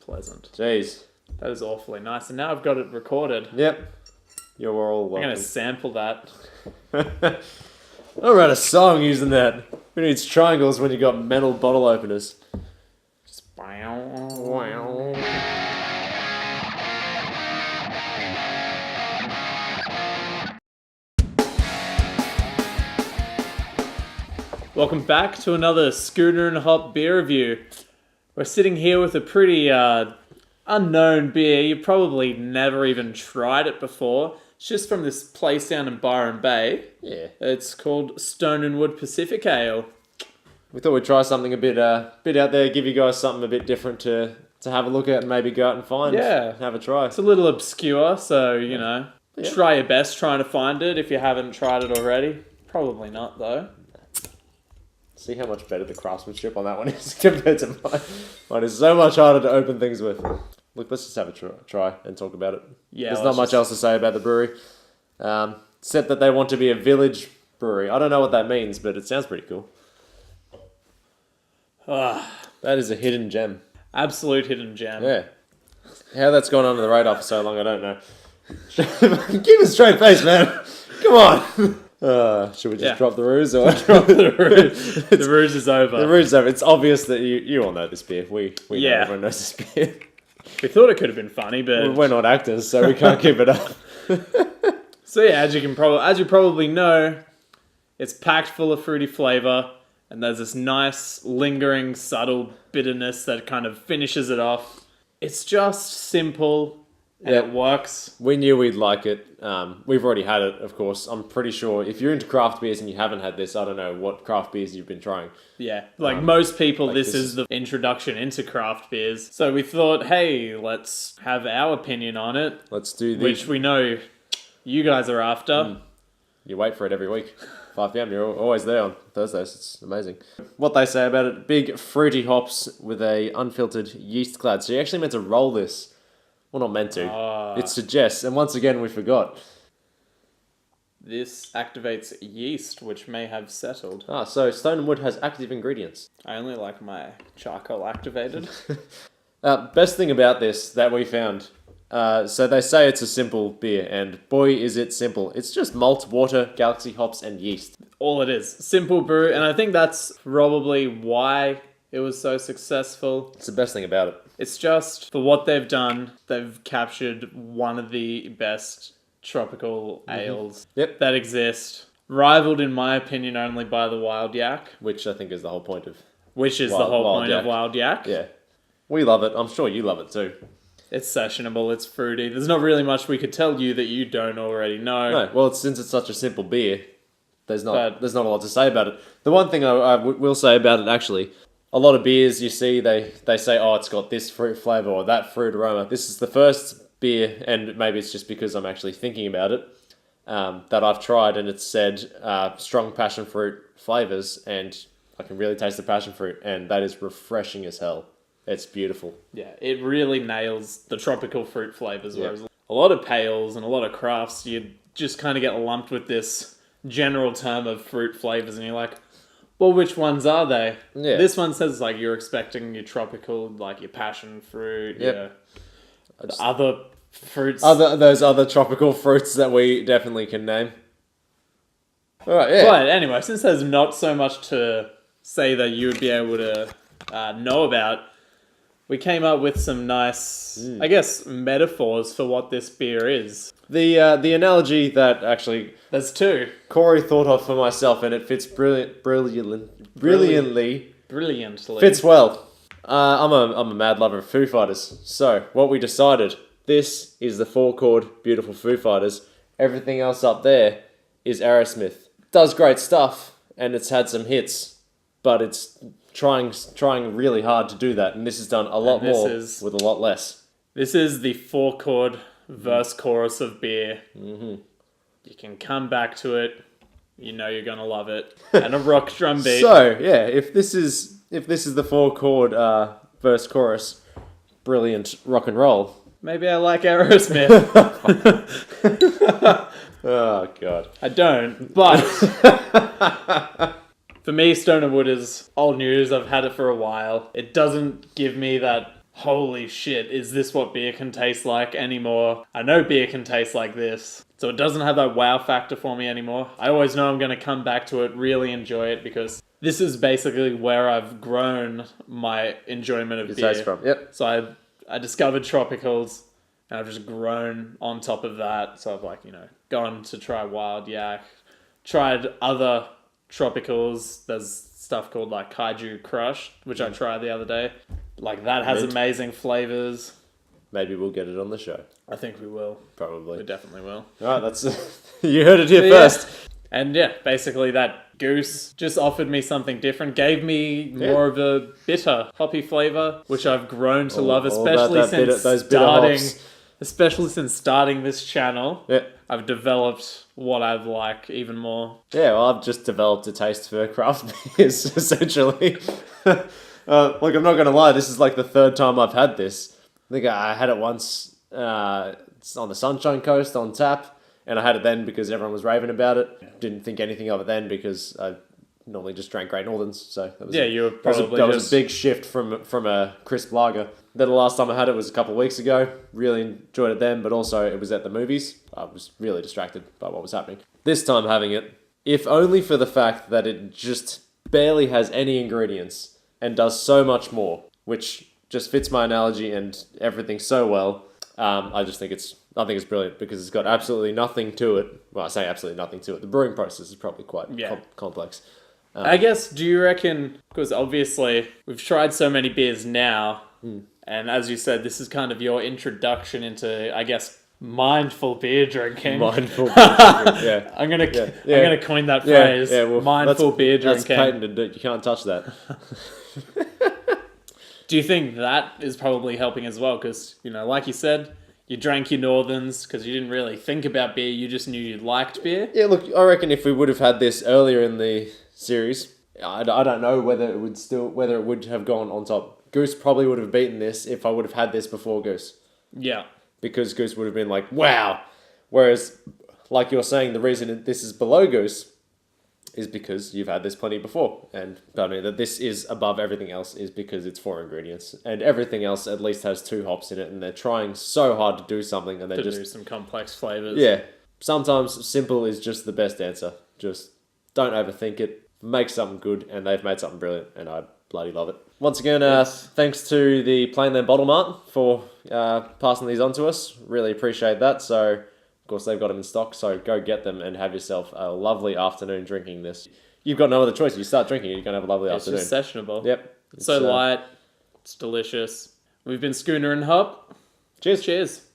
pleasant. Jeez. That is awfully nice. And now I've got it recorded. Yep. You're all welcome. I'm going to sample that. I'll write a song using that. Who needs triangles when you got metal bottle openers? Just wow. Welcome back to another Schooner Hopp beer review. We're sitting here with a pretty unknown beer. You probably never even tried it before. It's just from this place down in Byron Bay. Yeah. It's called Stone and Wood Pacific Ale. We thought we'd try something a bit out there, give you guys something a bit different to have a look at and maybe go out and find. Yeah. Have a try. It's a little obscure, so, you know, try your best trying to find it if you haven't tried it already. Probably not, though. See how much better the craftsmanship on that one is compared to mine. Mine is so much harder to open things with. Look, let's just have a try and talk about it. Yeah, there's not much else to say about the brewery, except that they want to be a village brewery. I don't know what that means, but it sounds pretty cool. That is a hidden gem. Absolute hidden gem. Yeah. How that's gone under the radar for so long, I don't know. Keep a straight face, man. Come on. Should we just drop the ruse? Or? Drop the ruse. The ruse is over. The ruse is over. It's obvious that you all know this beer. We know everyone knows this beer. We thought it could have been funny, but we're not actors, so we can't keep it up. So yeah, as you probably know, it's packed full of fruity flavor, and there's this nice, lingering, subtle bitterness that kind of finishes it off. It's just simple, and it works. We knew we'd like it. We've already had it, of course. I'm pretty sure if you're into craft beers and you haven't had this, I don't know what craft beers you've been trying. Yeah, like most people, this is the introduction into craft beers. So we thought, hey, let's have our opinion on it. Let's do this. Which we know you guys are after. You wait for it every week. 5 p.m. You're always there on Thursdays. It's amazing. What they say about it, big fruity hops with a unfiltered yeast clad. So you actually meant to roll this. Well, not meant to. It suggests, and once again we forgot. This activates yeast, which may have settled. So Stone and Wood has active ingredients. I only like my charcoal activated. Best thing about this that we found. So they say it's a simple beer, and boy is it simple. It's just malt, water, galaxy hops, and yeast. All it is. Simple brew, and I think that's probably why it was so successful. It's the best thing about it. It's just, for what they've done, they've captured one of the best tropical ales that exist. Rivaled, in my opinion, only by the Wild Yak. Which I think is the whole point of... Which is the whole point of Wild Yak. Yeah. We love it. I'm sure you love it too. It's sessionable, it's fruity. There's not really much we could tell you that you don't already know. No, well, since it's such a simple beer, there's not a lot to say about it. The one thing I will say about it, actually... A lot of beers you see, they say, oh, it's got this fruit flavour or that fruit aroma. This is the first beer, and maybe it's just because I'm actually thinking about it, that I've tried, and it's said strong passion fruit flavours, and I can really taste the passion fruit, and that is refreshing as hell. It's beautiful. Yeah, it really nails the tropical fruit flavours, whereas a lot of pales and a lot of crafts, you just kind of get lumped with this general term of fruit flavours, and you're like... Well, which ones are they? Yeah. This one says, like, you're expecting your tropical, like, your passion fruit, your other fruits. Those other tropical fruits that we definitely can name. All right, yeah. But anyway, since there's not so much to say that you would be able to know about, we came up with some nice, I guess, metaphors for what this beer is. The analogy that actually... There's two. Corey thought of for myself, and it fits brilliantly. Fits well. I'm a mad lover of Foo Fighters. So, what we decided, this is the 4-chord beautiful Foo Fighters. Everything else up there is Aerosmith. Does great stuff, and it's had some hits, but it's trying really hard to do that, and this has done a lot more with a lot less. This is the 4-chord verse chorus of beer. You can come back to it. You know you're gonna love it. And a rock drum beat. So yeah, if this is the 4-chord verse chorus, brilliant rock and roll. Maybe I like Aerosmith. Oh god, I don't. But for me, Stone and Wood is old news. I've had it for a while. It doesn't give me that holy shit, is this what beer can taste like anymore? I know beer can taste like this. So it doesn't have that wow factor for me anymore. I always know I'm going to come back to it, really enjoy it, because this is basically where I've grown my enjoyment of beer. Taste from. Yep. So I discovered tropicals, and I've just grown on top of that. So I've like, gone to try Wild Yak, tried other tropicals. There's stuff called like Kaiju Crush, which I tried the other day. Like that has amazing flavors. Maybe we'll get it on the show. I think we will. Probably. We definitely will. All right, that's you heard it here first. And basically that goose just offered me something different. Gave me more of a bitter, hoppy flavor, which I've grown to love, especially since starting this channel. Yeah. I've developed what I like even more. Yeah, well, I've just developed a taste for craft beers, essentially. Look, I'm not going to lie, this is like the third time I've had this. I think I had it once on the Sunshine Coast on tap, and I had it then because everyone was raving about it. Didn't think anything of it then because I normally just drank Great Northerns, so that was that was a big shift from a crisp lager. Then the last time I had it was a couple of weeks ago. Really enjoyed it then, but also it was at the movies. I was really distracted by what was happening. This time having it, if only for the fact that it just barely has any ingredients and does so much more, which just fits my analogy and everything so well. I think it's brilliant because it's got absolutely nothing to it. Well, I say absolutely nothing to it. The brewing process is probably quite complex. I guess, do you reckon, because obviously we've tried so many beers now, and as you said, this is kind of your introduction into, I guess, mindful beer drinking. Mindful beer drinking, yeah. I'm gonna coin that phrase. Yeah, well, mindful beer drinking. That's patented. You can't touch that. Do you think that is probably helping as well? Because, like you said, you drank your Northerns because you didn't really think about beer. You just knew you liked beer. Yeah, look, I reckon if we would have had this earlier in the series, I don't know whether it would have gone on top. Goose probably would have beaten this if I would have had this before Goose. Yeah. Because Goose would have been like, wow. Whereas, like you're saying, the reason this is below Goose is because you've had this plenty before. And I mean, that this is above everything else is because it's 4 ingredients. And everything else at least has 2 hops in it. And they're trying so hard to do something. And they just do some complex flavors. Yeah. Sometimes simple is just the best answer. Just don't overthink it. Make something good. And they've made something brilliant. And I bloody love it. Once again, thanks to the Plainland Bottle Mart for passing these on to us. Really appreciate that. So, of course, they've got them in stock, so go get them and have yourself a lovely afternoon drinking this. You've got no other choice. You start drinking it, you're going to have a lovely afternoon. It's just sessionable. Yep. It's so light. It's delicious. We've been Schooner and Hopp. Cheers. Cheers.